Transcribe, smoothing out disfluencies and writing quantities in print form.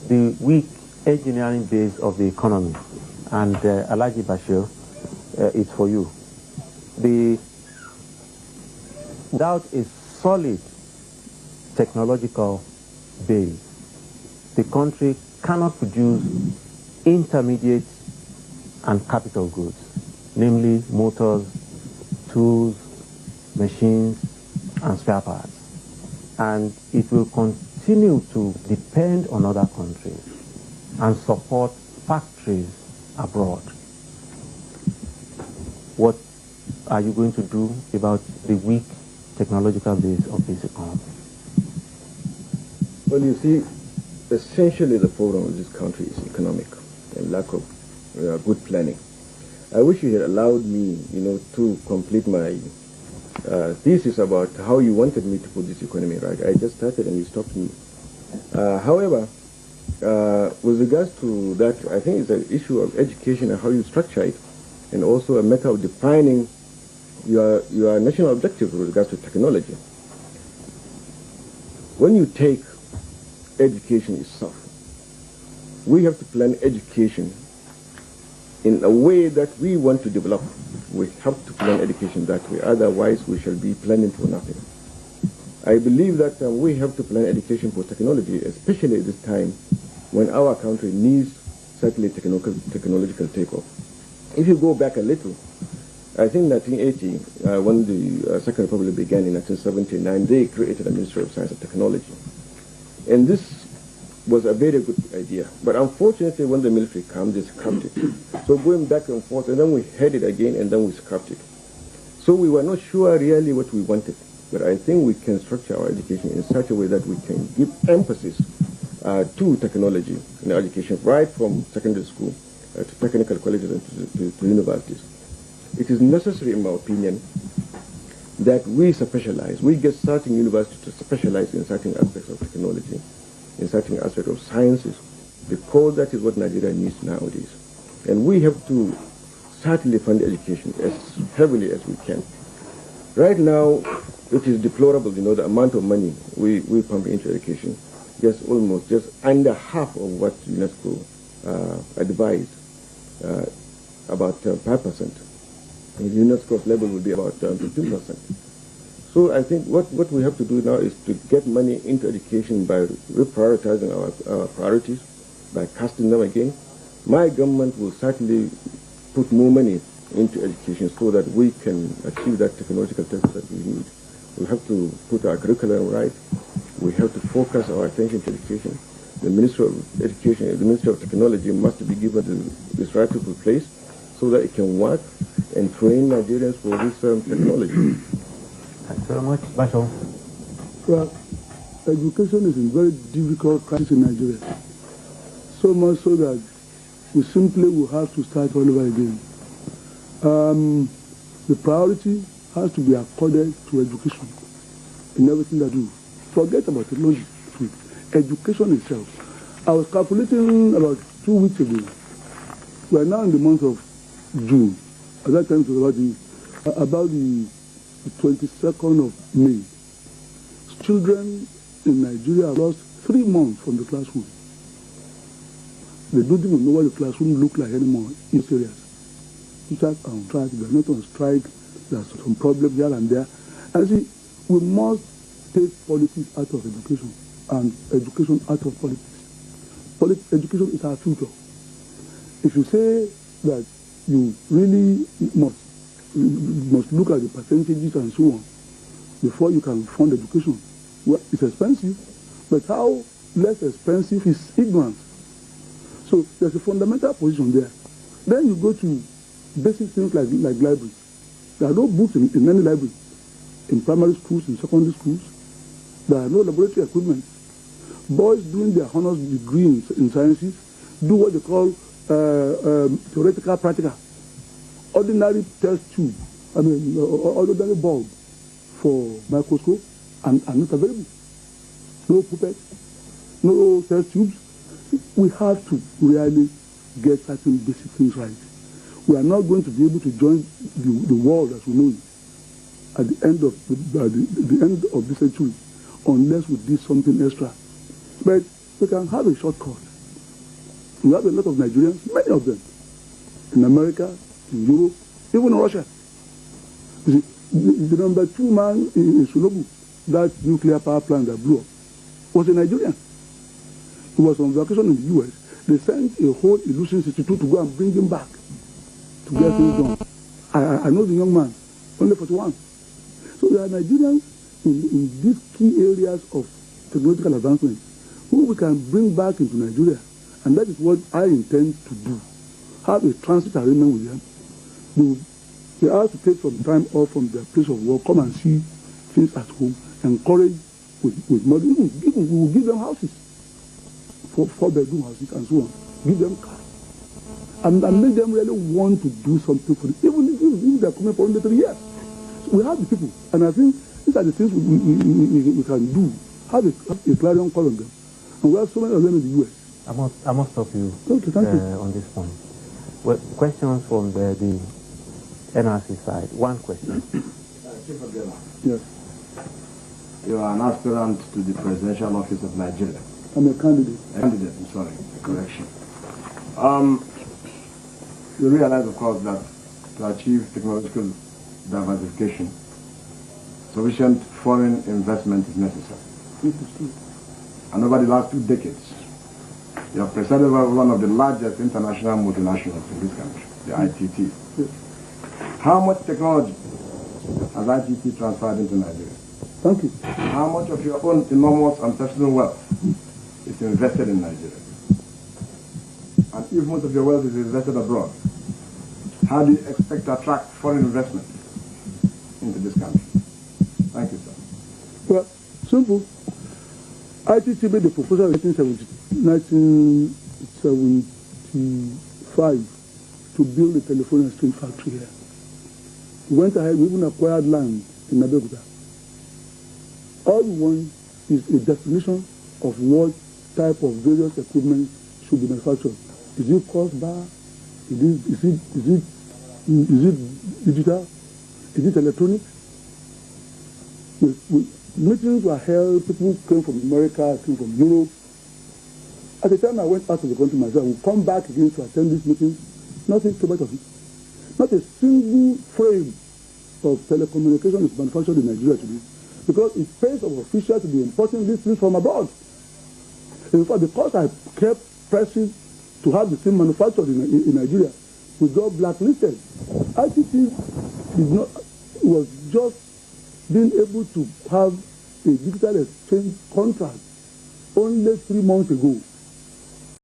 the weak engineering base of the economy. And Alhaji Bashir, it's for you. Without a solid technological base, the country cannot produce intermediate and capital goods, namely motors, tools, machines, and spare parts. And it will continue to depend on other countries and support factories abroad. What are you going to do about the weak technological base of this economy? Well, you see, essentially the problem of this country is economic and lack of good planning. I wish you had allowed me, to complete my thesis about how you wanted me to put this economy right. I just started and you stopped me. However, with regards to that, I think it's an issue of education and how you structure it, and also a matter of defining your national objective with regards to technology. When you take education itself, we have to plan education in a way that we want to develop. We have to plan education that way, otherwise we shall be planning for nothing. I believe that we have to plan education for technology, especially at this time when our country needs certainly technological takeoff. If you go back a little, I think 1980, when the Second Republic began in 1979, they created a Ministry of Science and Technology. And this was a very good idea. But unfortunately, when the military came, they scrapped it. So going back and forth, and then we had it again, and then we scrapped it. So we were not sure really what we wanted. But I think we can structure our education in such a way that we can give emphasis to technology in education, right from secondary school to technical colleges and to universities. It is necessary, in my opinion, that we specialize. We get certain universities to specialize in certain aspects of technology, in certain aspects of sciences, because that is what Nigeria needs nowadays. And we have to certainly fund education as heavily as we can. Right now, it is deplorable, the amount of money we pump into education, just under half of what UNESCO advised, about 5%. And UNESCO's level will be about 15%. So I think what we have to do now is to get money into education by reprioritizing our priorities, by casting them again. My government will certainly put more money into education so that we can achieve that technological test that we need. We have to put our curriculum right. We have to focus our attention to education. The Ministry of Education, the Ministry of Technology must be given this rightful place so that it can work and train Nigerians for this technology. Thanks very much. Bashir. Well, education is a very difficult crisis in Nigeria. So much so that we simply will have to start all over again. The priority has to be accorded to education in everything that we do. Forget about technology. Education itself. I was calculating about 2 weeks ago. We are now in the month of June. At that time it was about the 22nd of May. Children in Nigeria have lost 3 months from the classroom. They don't even know what the classroom looks like anymore. It's serious. Teachers are on strike. They are not on strike. There's some problems here and there. And see, we must take politics out of education and education out of politics. Education is our future. If you say that you really must look at the percentages and so on before you can fund education, well, it's expensive. But how less expensive is ignorance? So there's a fundamental position there. Then you go to basic things like libraries. There are no books in any library, in primary schools, in secondary schools. There are no laboratory equipment. Boys doing their honors degree in sciences do what they call theoretical practical. Ordinary test tube, ordinary bulb for microscope and not available. No pipette, no test tubes. We have to really get certain basic things right. We are not going to be able to join the world as we know it at the end of the end of this century unless we do something extra. But we can have a shortcut. We have a lot of Nigerians, many of them, in America, in Europe, even in Russia. You see, the number 2 man in Sunobu, that nuclear power plant that blew up, was a Nigerian. He was on vacation in the U.S. They sent a whole Illusion Institute to go and bring him back to get things done. I know the young man, only 41. So there are Nigerians in these key areas of technological advancement who we can bring back into Nigeria. And that is what I intend to do. Have a transit arrangement with them. They have to take some time off from their place of work, come and see things at home, encourage with money. We will give them houses, for 4-bedroom houses and so on. Give them cars. And make them really want to do something for them, even if they're coming for only 3 years. So we have the people, and I think these are the things we can do. Have a clarion call on them. And we have so many of them in the U.S. I must stop you, okay, thank you on this point. Well, questions from the NRC side. One question. Chief Adela, yes. you are an aspirant to the presidential office of Nigeria. I'm a candidate. A candidate, I'm sorry, a correction. You realize, of course, that to achieve technological diversification, sufficient foreign investment is necessary. And over the last 2 decades, you have presided over one of the largest international multinationals in this country, the ITT. Yes. How much technology has ITT transferred into Nigeria? Thank you. How much of your own enormous and personal wealth is invested in Nigeria? And if most of your wealth is invested abroad, how do you expect to attract foreign investment into this country? Thank you, sir. Well, simple. ITT made the proposal in 1975 to build a telephone exchange factory here. We went ahead, we even acquired land in Abeokuta. All we want is a definition of what type of various equipment should be manufactured. Is it cross bar? Is it digital? Is it electronic? Meetings were held, people came from America, came from Europe. At the time I went out of the country myself, I would come back again to attend these meetings, nothing so much of it. Not a single frame of telecommunication is manufactured in Nigeria today, because it pays of officials to be importing these things from abroad. In fact, because I kept pressing to have the thing manufactured in Nigeria, we got blacklisted. ITT was just being able to have a digital exchange contract only 3 months ago.